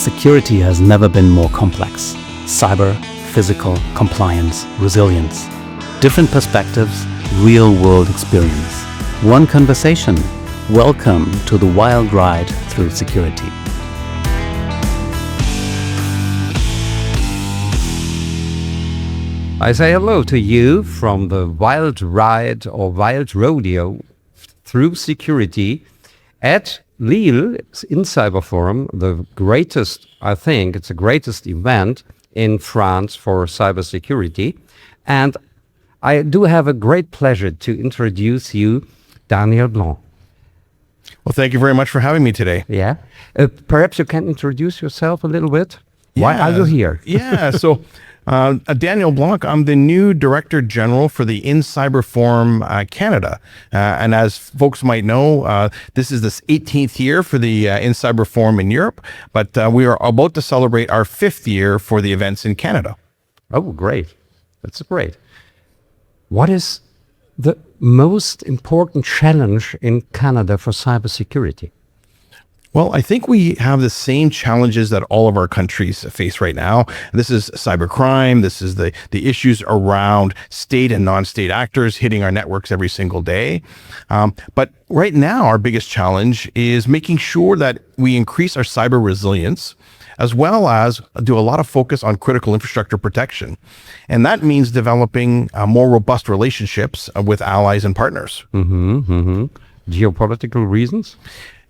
Security has never been more complex. Cyber, physical, compliance, resilience. Different perspectives, real-world experience. One conversation. Welcome to the wild ride through security. I say hello to you from the wild ride or wild rodeo through security at Lille InCyber Forum, the greatest, I think, it's the greatest event in France for cybersecurity. And I do have a great pleasure to introduce you, Daniel Blanc. Well, thank you very much for having me today. Yeah. Perhaps you can introduce yourself a little bit. Why are you here? So Daniel Blanc, I'm the new Director General for the InCyber Forum Canada. And as folks might know, this is the 18th year for the InCyber Forum in Europe, but we are about to celebrate our 5th year for the events in Canada. Oh, great. That's great. What is the most important challenge in Canada for cybersecurity? Well, I think we have the same challenges that all of our countries face right now. This is cybercrime. This is the issues around state and non-state actors hitting our networks every single day. But right now, our biggest challenge is making sure that we increase our cyber resilience, as well as do a lot of focus on critical infrastructure protection. And that means developing more robust relationships with allies and partners. Geopolitical reasons?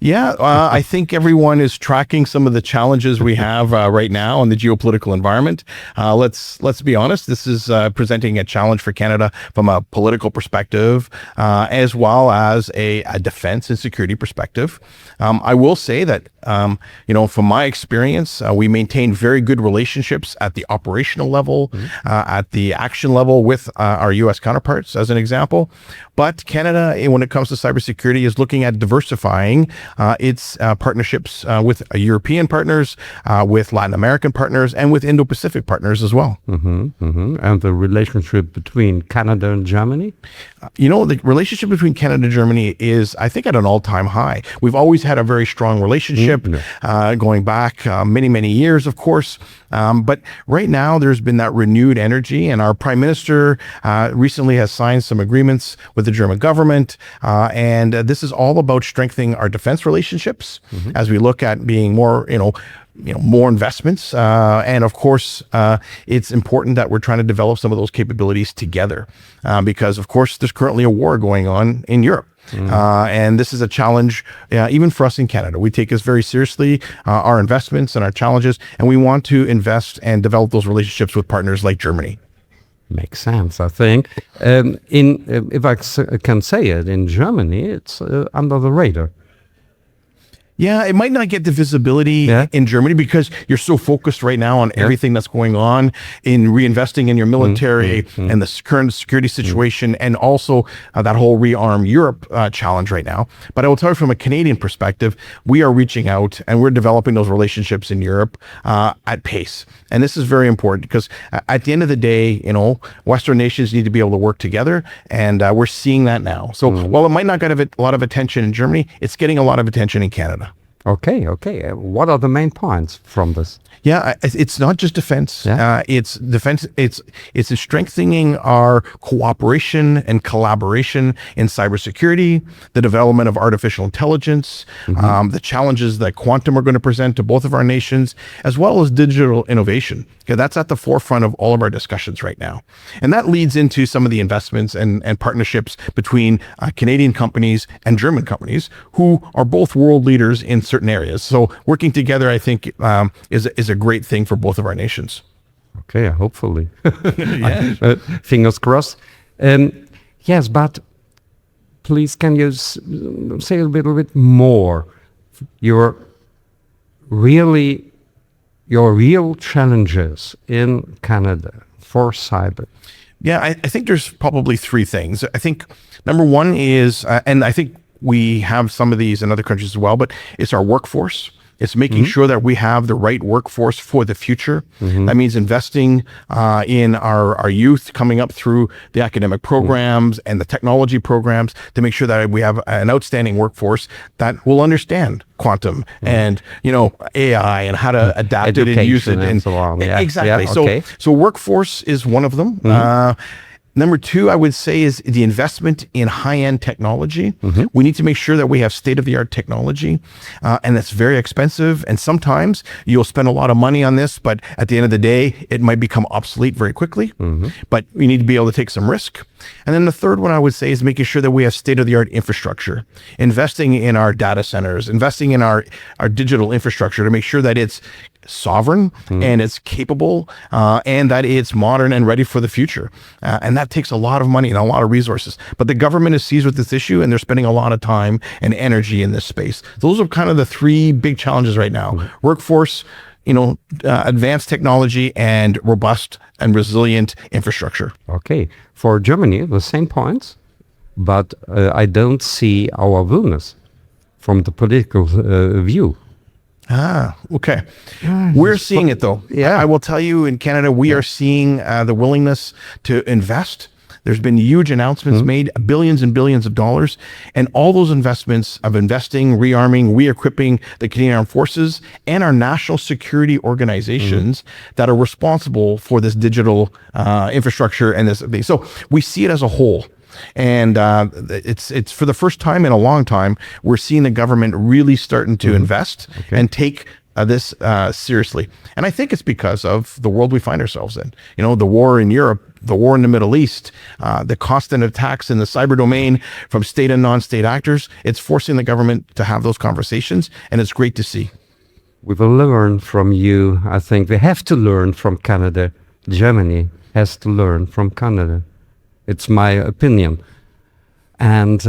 Yeah, I think everyone is tracking some of the challenges we have right now in the geopolitical environment. Let's be honest, this is presenting a challenge for Canada from a political perspective, as well as a defense and security perspective. I will say that, from my experience, we maintain very good relationships at the operational level, at the action level with our U.S. counterparts, as an example. But Canada, when it comes to cybersecurity, is looking at diversifying its partnerships with European partners, with Latin American partners, and with Indo-Pacific partners as well. And the relationship between Canada and Germany? The relationship between Canada and Germany is, I think, at an all-time high. We've always had a very strong relationship going back many, many years, of course. But right now, there's been that renewed energy, and our Prime Minister recently has signed some agreements with the German government. And this is all about strengthening our defense relationships as we look at being more, more investments. And of course, it's important that we're trying to develop some of those capabilities together because, of course, there's currently a war going on in Europe. And this is a challenge even for us in Canada. We take this very seriously, our investments and our challenges, and we want to invest and develop those relationships with partners like Germany. Makes sense, I think. If I can say it, in Germany, it's under the radar. Yeah, it might not get the visibility in Germany because you're so focused right now on everything that's going on in reinvesting in your military and the current security situation and also that whole rearm Europe challenge right now. But I will tell you from a Canadian perspective, we are reaching out and we're developing those relationships in Europe at pace. And this is very important because at the end of the day, Western nations need to be able to work together, and we're seeing that now. So while it might not get a lot of attention in Germany, it's getting a lot of attention in Canada. Okay. What are the main points from this? Yeah, it's not just defense. It's defense. It's in strengthening our cooperation and collaboration in cybersecurity, the development of artificial intelligence, the challenges that quantum are going to present to both of our nations, as well as digital innovation. Okay, that's at the forefront of all of our discussions right now. And that leads into some of the investments and partnerships between Canadian companies and German companies who are both world leaders in certain areas. So working together, I think, is a great thing for both of our nations. Okay, hopefully. Fingers crossed. Yes, but please, can you say a little bit more? Your real challenges in Canada for cyber. Yeah, I think there's probably three things. I think number one is, and I think we have some of these in other countries as well, but it's our workforce. It's making sure that we have the right workforce for the future. That means investing in our youth coming up through the academic programs and the technology programs to make sure that we have an outstanding workforce that will understand quantum and AI and how to adapt it and use it and so on. Yeah. Exactly. Yeah, okay. So workforce is one of them. Number two, I would say, is the investment in high-end technology. We need to make sure that we have state-of-the-art technology, and it's very expensive. And sometimes you'll spend a lot of money on this, but at the end of the day, it might become obsolete very quickly. But we need to be able to take some risk. And then the third one I would say is making sure that we have state-of-the-art infrastructure, investing in our data centers, investing in our digital infrastructure to make sure that it's sovereign and it's capable and that it's modern and ready for the future. And that takes a lot of money and a lot of resources. But the government is seized with this issue and they're spending a lot of time and energy in this space. Those are kind of the three big challenges right now. Workforce, advanced technology, and robust and resilient infrastructure. Okay. For Germany, the same points, but I don't see our willingness from the political view. Okay. We're seeing it though. Yeah. I will tell you, in Canada, we are seeing the willingness to invest. There's been huge announcements made, billions and billions of dollars, and all those investments of investing, rearming, re-equipping the Canadian Armed Forces and our national security organizations that are responsible for this digital infrastructure and this. So we see it as a whole. And it's for the first time in a long time, we're seeing the government really starting to invest and take this seriously. And I think it's because of the world we find ourselves in. The war in Europe, the war in the Middle East, the constant attacks in the cyber domain from state and non-state actors. It's forcing the government to have those conversations, and it's great to see. We will learn from you. I think we have to learn from Canada. Germany has to learn from Canada. It's my opinion. And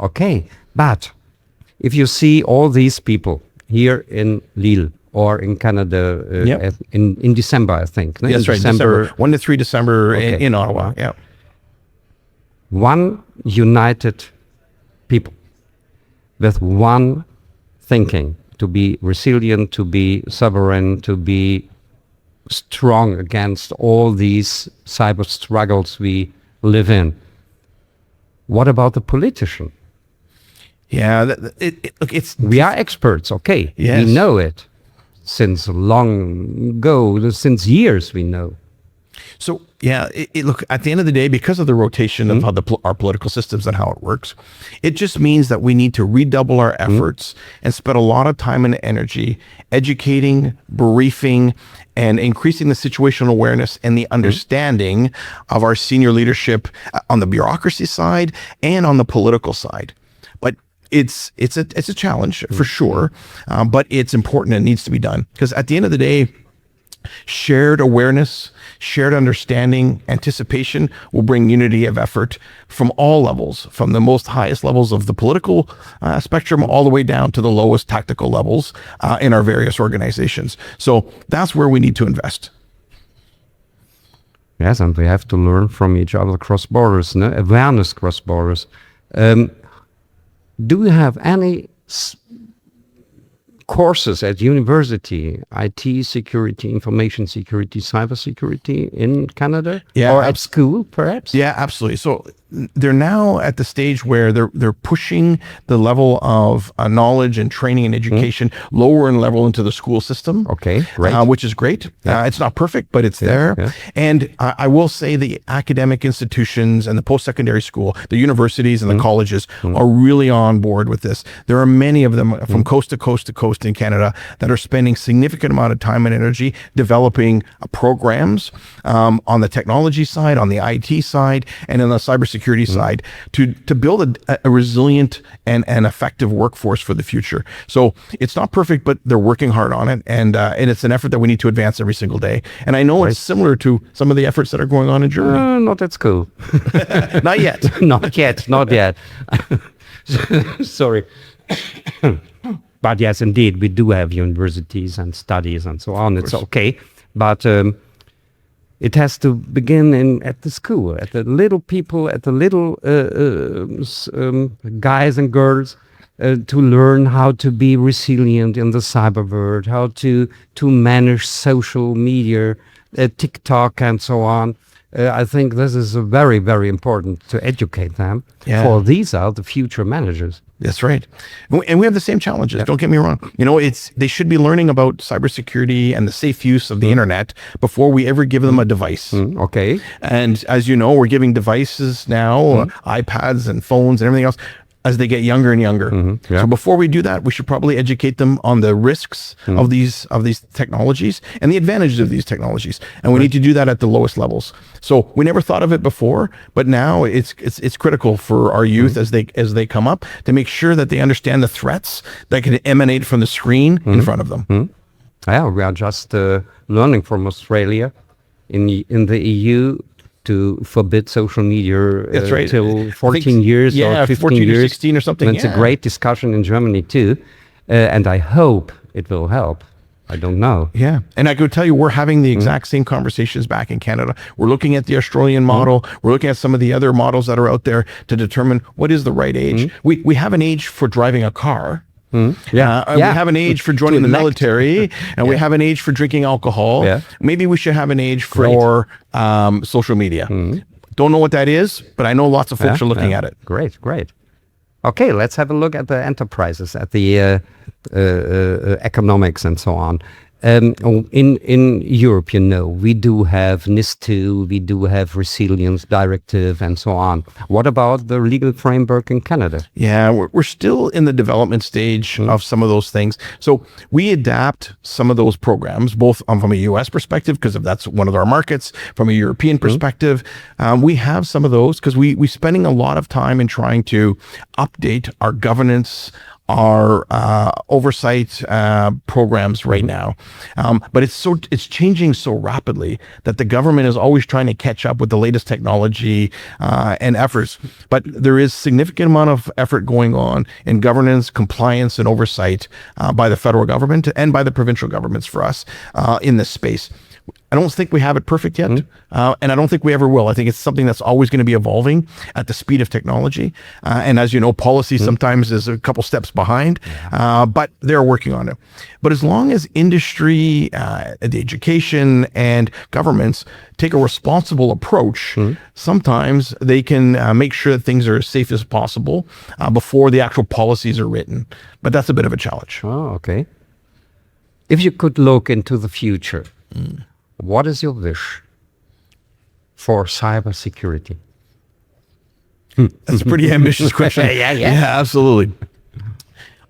okay, but if you see all these people here in Lille or in Canada in December, I think. Yes, in right. December 1 to 3 December in Ottawa. Yeah. One united people with one thinking, to be resilient, to be sovereign, to be strong against all these cyber struggles we live in. What about the politician? Yeah, look, we are experts, okay. Yes. We know it since long ago, since years we know. So yeah, look, at the end of the day, because of the rotation of how our political systems and how it works, it just means that we need to redouble our efforts and spend a lot of time and energy educating, briefing, and increasing the situational awareness and the understanding of our senior leadership on the bureaucracy side and on the political side. But it's a challenge for sure, but it's important and needs to be done, because at the end of the day, shared awareness, shared understanding, anticipation will bring unity of effort from all levels, from the most highest levels of the political spectrum all the way down to the lowest tactical levels in our various organizations. So that's where we need to invest. Yes, and we have to learn from each other across borders, no? Awareness cross borders. Do you have any courses at university, IT security, information security, cybersecurity in Canada? Yeah, or at school, perhaps? Yeah, absolutely. So they're now at the stage where they're pushing the level of knowledge and training and education lower in level into the school system. Okay, great. Which is great. Yeah. It's not perfect, but it's there. Yeah. And I will say the academic institutions and the post-secondary school, the universities and the colleges are really on board with this. There are many of them from coast to coast to coast in Canada that are spending significant amount of time and energy developing programs on the technology side, on the IT side, and on the cybersecurity side to build a resilient and effective workforce for the future. So it's not perfect, but they're working hard on it, and it's an effort that we need to advance every single day. And I know it's similar to some of the efforts that are going on in Germany. Not at school. Not yet. Not yet. Not yet. Sorry. But yes, indeed, we do have universities and studies and so on. It's okay, but it has to begin at the school, at the little people, at the little guys and girls to learn how to be resilient in the cyber world, how to manage social media, TikTok and so on. I think this is very, very important to educate them. Yeah. For these are the future managers. That's right. And we have the same challenges. Don't get me wrong. They should be learning about cybersecurity and the safe use of the internet before we ever give them a device. Okay. And as you know, we're giving devices now, iPads and phones and everything else, as they get younger and younger. Yeah. So before we do that, we should probably educate them on the risks of these technologies and the advantages of these technologies. And we need to do that at the lowest levels. So we never thought of it before, but now it's critical for our youth as they come up to make sure that they understand the threats that can emanate from the screen in front of them. Yeah, we are just learning from Australia in the EU to forbid social media That's right. till 14 years or 15 14 years. or 16 or something. And it's a great discussion in Germany too. And I hope it will help. I don't know. Yeah. And I could tell you, we're having the exact same conversations back in Canada. We're looking at the Australian model. We're looking at some of the other models that are out there to determine what is the right age. We have an age for driving a car. We have an age for joining the military, and we have an age for drinking alcohol. Yeah. Maybe we should have an age for social media. Don't know what that is, but I know lots of folks are looking at it. Great, great. Okay, let's have a look at the enterprises, at the economics and so on. In Europe, we do have NIS2, we do have Resilience Directive and so on. What about the legal framework in Canada? Yeah, we're still in the development stage of some of those things. So we adapt some of those programs, both from a U.S. perspective, because that's one of our markets, from a European perspective. We have some of those because we're spending a lot of time in trying to update our governance, our oversight programs right now. But it's changing so rapidly that the government is always trying to catch up with the latest technology and efforts. But there is significant amount of effort going on in governance, compliance, and oversight by the federal government and by the provincial governments for us in this space. I don't think we have it perfect yet, and I don't think we ever will. I think it's something that's always going to be evolving at the speed of technology. And as you know, policy sometimes is a couple steps behind, but they're working on it. But as long as industry, the education, and governments take a responsible approach, sometimes they can make sure that things are as safe as possible before the actual policies are written. But that's a bit of a challenge. Oh, okay. If you could look into the future, what is your wish for cybersecurity? That's a pretty ambitious question. Yeah, absolutely.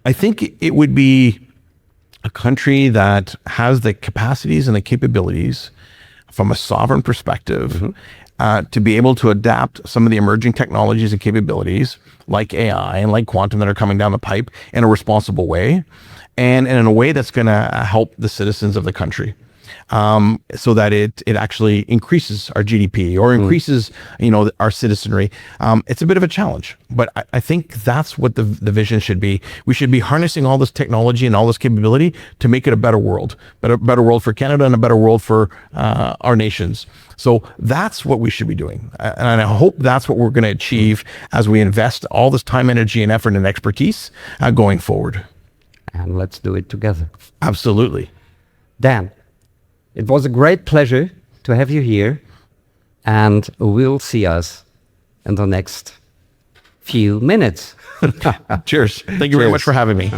I think it would be a country that has the capacities and the capabilities from a sovereign perspective to be able to adapt some of the emerging technologies and capabilities like AI and like quantum that are coming down the pipe in a responsible way and in a way that's going to help the citizens of the country. So that it actually increases our GDP or increases, our citizenry. It's a bit of a challenge, but I think that's what the vision should be. We should be harnessing all this technology and all this capability to make it a better world for Canada and a better world for our nations. So that's what we should be doing. And I hope that's what we're going to achieve as we invest all this time, energy, and effort and expertise going forward. And let's do it together. Absolutely. Dan, it was a great pleasure to have you here, and we'll see us in the next few minutes. Cheers. Thank you very much for having me.